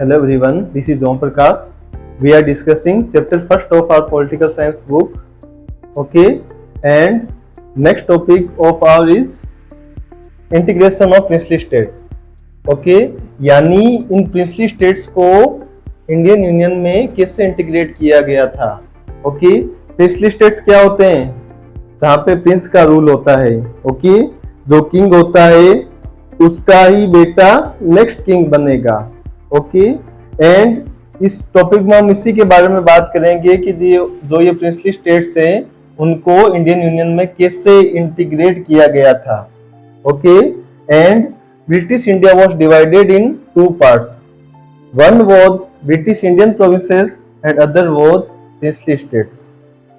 Hello everyone, this is Om Prakash. We are discussing chapter first of our political science book. Okay, and next topic of our is integration of princely states. Okay, यानी इन princely states को Indian union में कैसे integrate किया गया था. Okay, princely states क्या होते हैं? जहाँ पे प्रिंस का रूल होता है. ओके, जो किंग होता है उसका ही बेटा नेक्स्ट किंग बनेगा. ओके, एंड इस टॉपिक में हम इसी के बारे में बात करेंगे कि जो ये प्रिंसली स्टेट्स हैं उनको इंडियन यूनियन में कैसे इंटीग्रेट किया गया था. Okay, and British India was divided in two parts. One was British Indian provinces and other was princely states.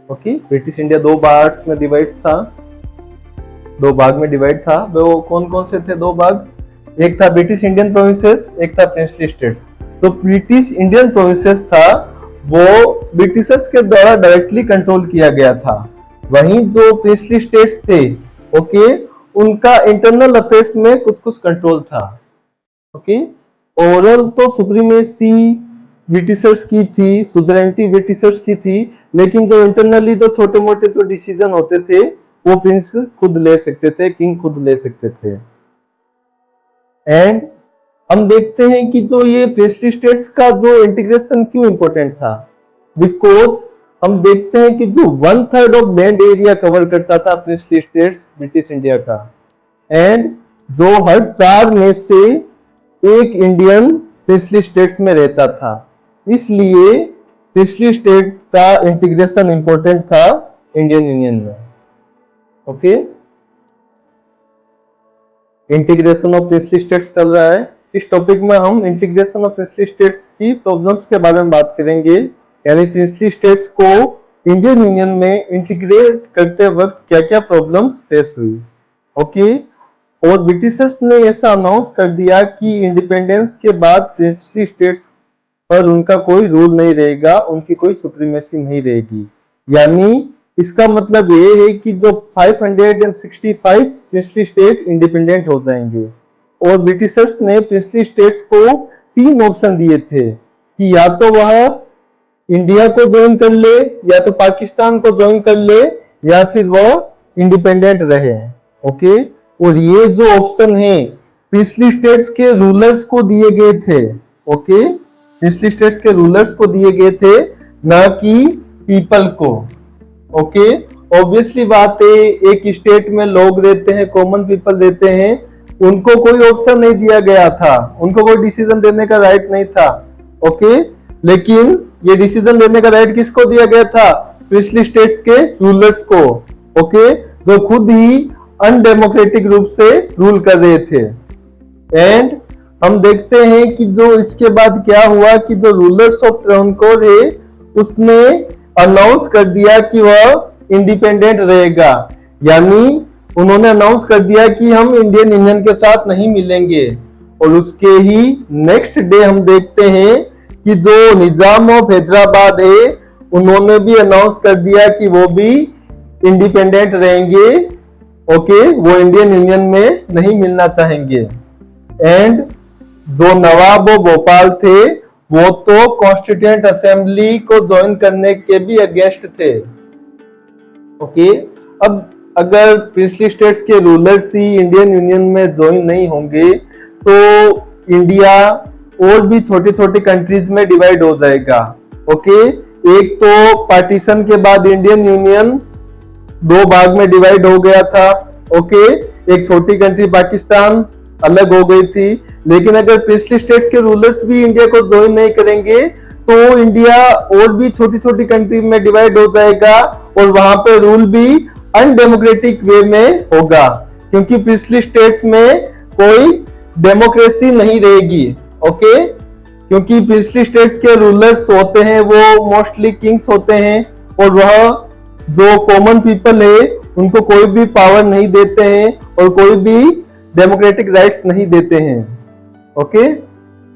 Okay, British India दो पार्ट्स में डिवाइड था, दो भाग में डिवाइड था. वो कौन कौन से थे दो भाग? एक था ब्रिटिश इंडियन प्रोविंसेस, एक था प्रिंसली स्टेट्स. तो ब्रिटिश इंडियन प्रोविंसेस था वो ब्रिटिशर्स के द्वारा डायरेक्टली कंट्रोल किया गया था. वहीं जो प्रिंसली स्टेट्स थे, ओके, उनका इंटरनल अफेयर्स में कुछ कुछ कंट्रोल था. ओके, ओवरऑल तो सुप्रीमेसी ब्रिटिशर्स की थी, सुजरेनिटी ब्रिटिशर्स की थी, लेकिन जो इंटरनली जो छोटे मोटे जो डिसीजन होते थे वो प्रिंस खुद ले सकते थे, किंग खुद ले सकते थे. एंड हम देखते हैं कि जो ये प्रिंसली स्टेट्स का जो इंटीग्रेशन क्यों इंपॉर्टेंट था. बिकॉज हम देखते हैं कि जो 1/3 ऑफ लैंड एरिया कवर करता था प्रिंसली स्टेट्स ब्रिटिश इंडिया का, एंड जो हर 4 में से एक इंडियन प्रिंसली स्टेट्स में रहता था. इसलिए प्रिंसली स्टेट का इंटीग्रेशन इंपॉर्टेंट था इंडियन यूनियन में. Okay, integration of princely states चल रहा है. इस टॉपिक में हम इंटीग्रेशन ऑफ प्रिंसली स्टेट्स की प्रॉब्लम्स के बारे में बात करेंगे, यानी प्रिंसली स्टेट्स को इंडियन यूनियन में इंटीग्रेट करते वक्त क्या क्या प्रॉब्लम्स फेस हुई. ओके, और ब्रिटिशर्स ने ऐसा अनाउंस कर दिया कि इंडिपेंडेंस के बाद प्रिंसली स्टेट्स पर उनका कोई रूल नहीं रहेगा, उनकी कोई सुप्रीमेसी नहीं रहेगी. यानी इसका मतलब ये है कि जो 565 प्रिंसली स्टेट इंडिपेंडेंट हो जाएंगे. और ब्रिटिशर्स ने प्रिंसली स्टेट्स को 3 ऑप्शन दिए थे कि या तो वह इंडिया को ज्वाइन कर ले, या तो पाकिस्तान को ज्वाइन कर ले, या फिर वह इंडिपेंडेंट रहे. ओके, और ये जो ऑप्शन है प्रिंसली स्टेट्स के रूलर्स को दिए गए थे. ओके, प्रिंसली स्टेट्स के रूलर्स को दिए गए थे, ना कि पीपल को. ओके, ऑब्वियसली बात है, एक स्टेट में लोग रहते हैं, कॉमन पीपल रहते हैं, उनको कोई ऑप्शन नहीं दिया गया था, उनको कोई डिसीजन देने का राइट नहीं था. ओके, लेकिन ये डिसीजन लेने का राइट किसको दिया गया था? प्रिंसली स्टेट्स के रूलर्स को. ओके, जो खुद ही अनडेमोक्रेटिक रूप से रूल कर रहे थे. एंड हम देखते हैं कि जो इसके बाद क्या हुआ कि जो रूलर्स ऑफ त्रावणकोर है उसने अनाउंस कर दिया कि वह इंडिपेंडेंट रहेगा. यानी उन्होंने अनाउंस कर दिया कि हम इंडियन यूनियन के साथ नहीं मिलेंगे. और उसके ही नेक्स्ट डे हम देखते हैं कि जो निजाम ऑफ हैदराबाद है उन्होंने भी अनाउंस कर दिया कि वो भी इंडिपेंडेंट रहेंगे. ओके, वो इंडियन यूनियन में नहीं मिलना चाहेंगे. एंड जो नवाब ऑफ भोपाल थे वो तो कॉन्स्टिट्यूएंट असेंबली को ज्वाइन करने के भी अगेंस्ट थे. ओके, अब अगर प्रिंसली स्टेट्स के रूलर्स ही इंडियन यूनियन में ज्वाइन नहीं होंगे तो इंडिया और भी छोटी छोटी कंट्रीज में डिवाइड हो जाएगा. ओके, एक तो पार्टीशन के बाद इंडियन यूनियन 2 भाग में डिवाइड हो गया था. ओके, एक छोटी कंट्री पाकिस्तान अलग हो गई थी. लेकिन अगर प्रिंसली स्टेट्स के रूलर्स भी इंडिया को ज्वाइन नहीं करेंगे तो इंडिया और भी छोटी छोटी कंट्री में डिवाइड हो जाएगा, और वहां पे रूल भी अनडेमोक्रेटिक वे में होगा, क्योंकि प्रिंसली स्टेट्स में कोई डेमोक्रेसी नहीं रहेगी. ओके, क्योंकि प्रिंसली स्टेट्स के रूलर्स होते हैं वो मोस्टली किंग्स होते हैं, और वह जो कॉमन पीपल है उनको कोई भी पावर नहीं देते हैं और कोई भी डेमोक्रेटिक राइट्स नहीं देते हैं. ओके,